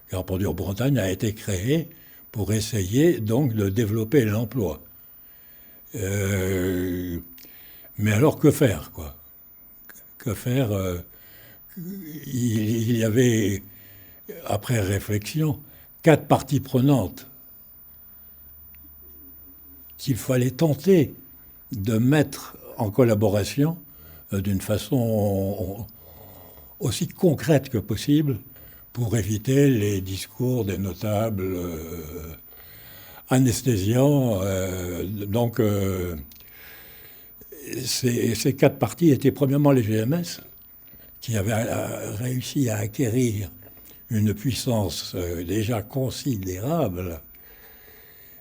Carpendure Bretagne a été créé pour essayer donc de développer l'emploi. Mais alors que faire, quoi? Que faire il y avait, après réflexion, 4 parties prenantes qu'il fallait tenter de mettre en collaboration d'une façon aussi concrète que possible pour éviter les discours des notables anesthésiants. Ces 4 parties étaient premièrement les GMS, qui avaient réussi à acquérir une puissance déjà considérable.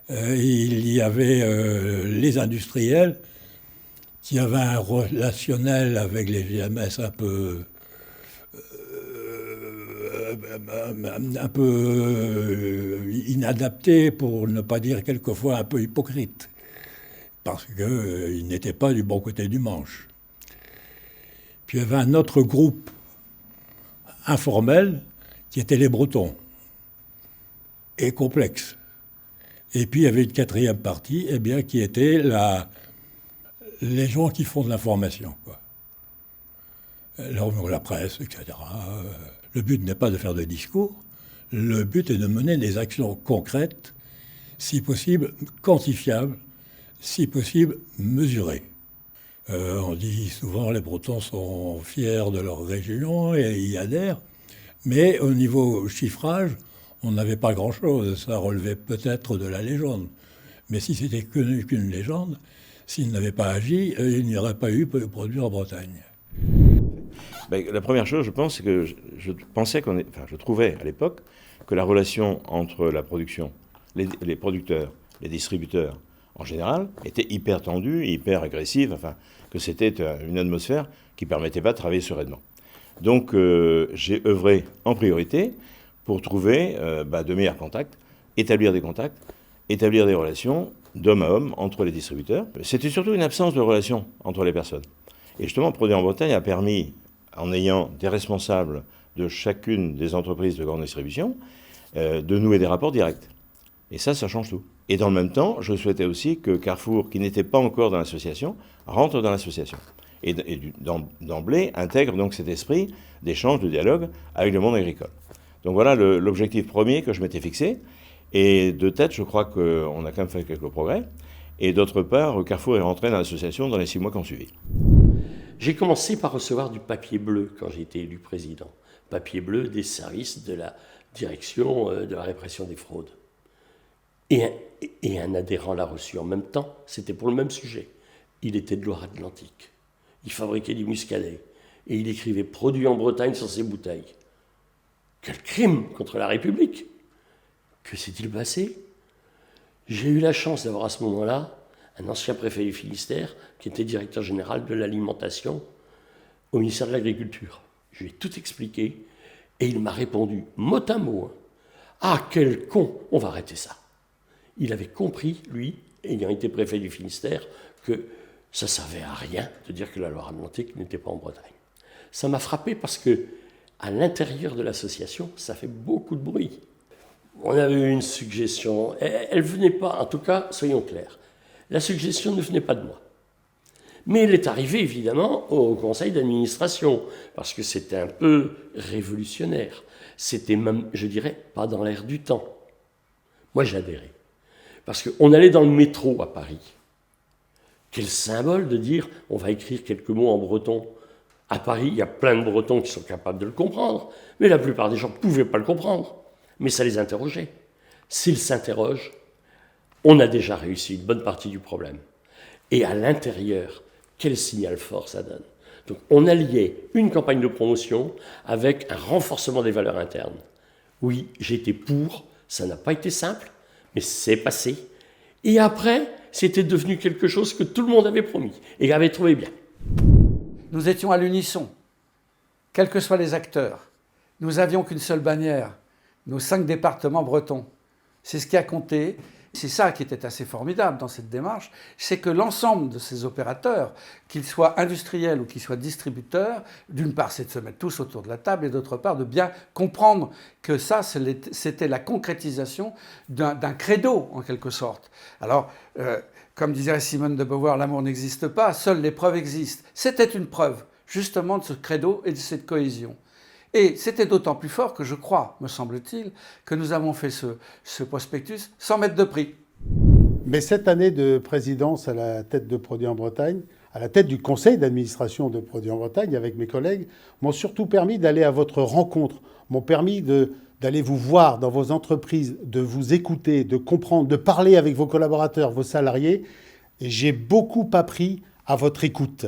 Il y avait les industriels qui avaient un relationnel avec les GMS un peu inadapté, pour ne pas dire quelquefois un peu hypocrite, parce qu'ils n'étaient pas du bon côté du manche. Puis il y avait un autre groupe informel qui était les Bretons, et complexe. Et puis il y avait une 4e partie, qui était les gens qui font de l'information, quoi. La presse, etc. Le but n'est pas de faire des discours, le but est de mener des actions concrètes, si possible quantifiables, si possible mesurées. On dit souvent les Bretons sont fiers de leur région et y adhèrent, mais au niveau chiffrage, on n'avait pas grand-chose. Ça relevait peut-être de la légende. Mais si c'était qu'une légende, s'ils n'avaient pas agi, il n'y aurait pas eu de produits en Bretagne. La première chose, je pense, c'est que je trouvais à l'époque que la relation entre la production, les producteurs, les distributeurs en général, était hyper tendue, hyper agressive, que c'était une atmosphère qui ne permettait pas de travailler sereinement. Donc j'ai œuvré en priorité pour trouver de meilleurs contacts, établir des relations d'homme à homme entre les distributeurs. C'était surtout une absence de relation entre les personnes. Et justement, Produits en Bretagne a permis, en ayant des responsables de chacune des entreprises de grande distribution, de nouer des rapports directs. Et ça change tout. Et dans le même temps, je souhaitais aussi que Carrefour, qui n'était pas encore dans l'association, rentre dans l'association. Et d'emblée, intègre donc cet esprit d'échange, de dialogue avec le monde agricole. Donc voilà l'objectif premier que je m'étais fixé. Et de tête, je crois qu'on a quand même fait quelques progrès. Et d'autre part, Carrefour est rentré dans l'association dans les 6 mois qui ont suivi. J'ai commencé par recevoir du papier bleu quand j'ai été élu président. Papier bleu des services de la direction de la répression des fraudes. Et un adhérent l'a reçu en même temps, c'était pour le même sujet. Il était de Loire-Atlantique. Il fabriquait du muscadet. Et il écrivait « Produits en Bretagne » sur ses bouteilles. Quel crime contre la République! Que s'est-il passé? J'ai eu la chance d'avoir à ce moment-là un ancien préfet du Finistère qui était directeur général de l'alimentation au ministère de l'Agriculture. Je lui ai tout expliqué et il m'a répondu mot à mot « Ah, quel con, on va arrêter ça !» Il avait compris, lui, ayant été préfet du Finistère, que ça ne servait à rien de dire que la Loire-Atlantique n'était pas en Bretagne. Ça m'a frappé parce que à l'intérieur de l'association, ça fait beaucoup de bruit. On avait eu une suggestion, elle ne venait pas, en tout cas, soyons clairs, la suggestion ne venait pas de moi. Mais elle est arrivée évidemment au conseil d'administration, parce que c'était un peu révolutionnaire. C'était même, je dirais, pas dans l'air du temps. Moi j'adhérais. Parce qu'on allait dans le métro à Paris. Quel symbole de dire on va écrire quelques mots en breton. À Paris, il y a plein de Bretons qui sont capables de le comprendre, mais la plupart des gens ne pouvaient pas le comprendre. Mais ça les interrogeait. S'ils s'interrogent, on a déjà réussi une bonne partie du problème. Et à l'intérieur, quel signal fort ça donne. Donc on alliait une campagne de promotion avec un renforcement des valeurs internes. Oui, j'étais pour, ça n'a pas été simple, mais c'est passé. Et après, c'était devenu quelque chose que tout le monde avait promis et avait trouvé bien. Nous étions à l'unisson, quels que soient les acteurs. Nous n'avions qu'une seule bannière, nos 5 départements bretons. C'est ce qui a compté. C'est ça qui était assez formidable dans cette démarche, c'est que l'ensemble de ces opérateurs, qu'ils soient industriels ou qu'ils soient distributeurs, d'une part c'est de se mettre tous autour de la table et d'autre part de bien comprendre que ça c'était la concrétisation d'un credo en quelque sorte. Alors, comme disait Simone de Beauvoir, l'amour n'existe pas, seules les preuves existent. C'était une preuve justement de ce credo et de cette cohésion. Et c'était d'autant plus fort que je crois, me semble-t-il, que nous avons fait ce prospectus sans mettre de prix. Mais cette année de présidence à la tête de Produits en Bretagne, à la tête du conseil d'administration de Produits en Bretagne, avec mes collègues, m'ont surtout permis d'aller à votre rencontre, m'ont permis d'aller vous voir dans vos entreprises, de vous écouter, de comprendre, de parler avec vos collaborateurs, vos salariés. Et j'ai beaucoup appris à votre écoute.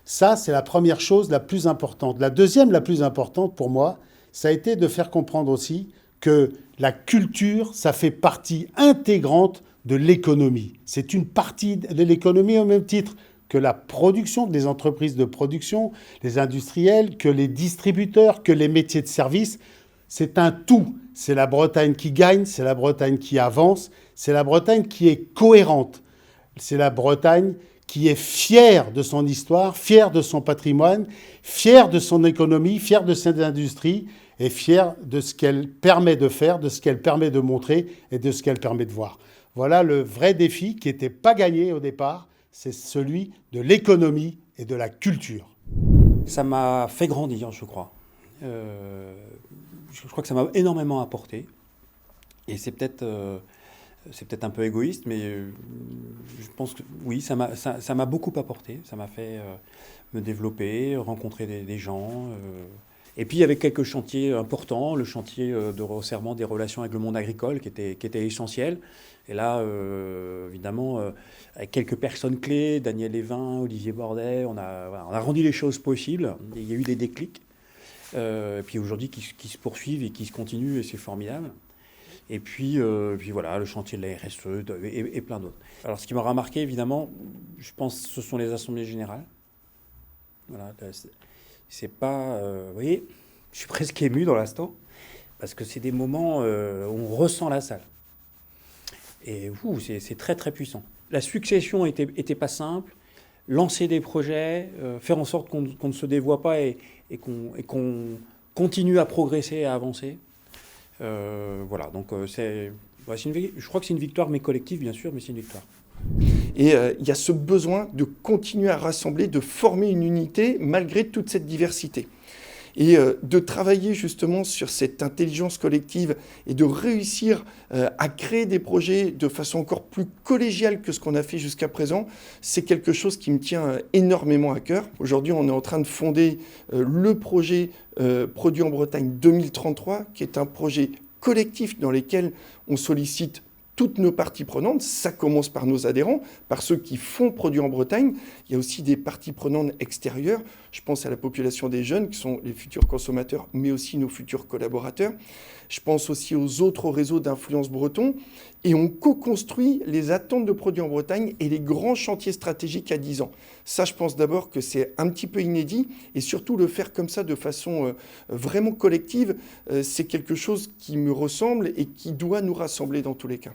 Ça, c'est la première chose la plus importante. La deuxième, la plus importante pour moi, ça a été de faire comprendre aussi que la culture, ça fait partie intégrante de l'économie. C'est une partie de l'économie au même titre que la production, les entreprises de production, les industriels, que les distributeurs, que les métiers de service. C'est un tout. C'est la Bretagne qui gagne, c'est la Bretagne qui avance, c'est la Bretagne qui est cohérente. C'est la Bretagne qui est fière de son histoire, fière de son patrimoine, fière de son économie, fière de ses industries et fière de ce qu'elle permet de faire, de ce qu'elle permet de montrer et de ce qu'elle permet de voir. Voilà le vrai défi qui n'était pas gagné au départ, c'est celui de l'économie et de la culture. Ça m'a fait grandir, je crois. Je crois que ça m'a énormément apporté. Et c'est peut-être un peu égoïste, mais je pense que oui, ça m'a beaucoup apporté. Ça m'a fait me développer, rencontrer des gens. Et puis, il y avait quelques chantiers importants. Le chantier de resserrement des relations avec le monde agricole qui était essentiel. Et là, évidemment, avec quelques personnes clés, Daniel Lévin, Olivier Bordet, on a rendu les choses possibles. Il y a eu des déclics. Et puis aujourd'hui, qui se poursuivent et qui se continuent, et c'est formidable. Et puis voilà, le chantier de la RSE et plein d'autres. Alors, ce qui m'aura marqué, évidemment, je pense, ce sont les assemblées générales. Voilà, c'est pas... vous voyez, je suis presque ému dans l'instant, parce que c'est des moments où on ressent la salle. Et c'est très, très puissant. La succession était pas simple. Lancer des projets, faire en sorte qu'on ne se dévoie pas et qu'on continue à progresser, à avancer. Voilà, donc je crois que c'est une victoire, mais collective, bien sûr, mais c'est une victoire. Et il y a ce besoin de continuer à rassembler, de former une unité malgré toute cette diversité. Et de travailler justement sur cette intelligence collective et de réussir à créer des projets de façon encore plus collégiale que ce qu'on a fait jusqu'à présent, c'est quelque chose qui me tient énormément à cœur. Aujourd'hui, on est en train de fonder le projet Produits en Bretagne 2033, qui est un projet collectif dans lequel on sollicite toutes nos parties prenantes. Ça commence par nos adhérents, par ceux qui font Produits en Bretagne. Il y a aussi des parties prenantes extérieures. Je pense à la population des jeunes, qui sont les futurs consommateurs, mais aussi nos futurs collaborateurs. Je pense aussi aux autres réseaux d'influence bretons. Et on co-construit les attentes de Produits en Bretagne et les grands chantiers stratégiques à 10 ans. Ça, je pense d'abord que c'est un petit peu inédit. Et surtout, le faire comme ça de façon vraiment collective, c'est quelque chose qui me ressemble et qui doit nous rassembler dans tous les cas.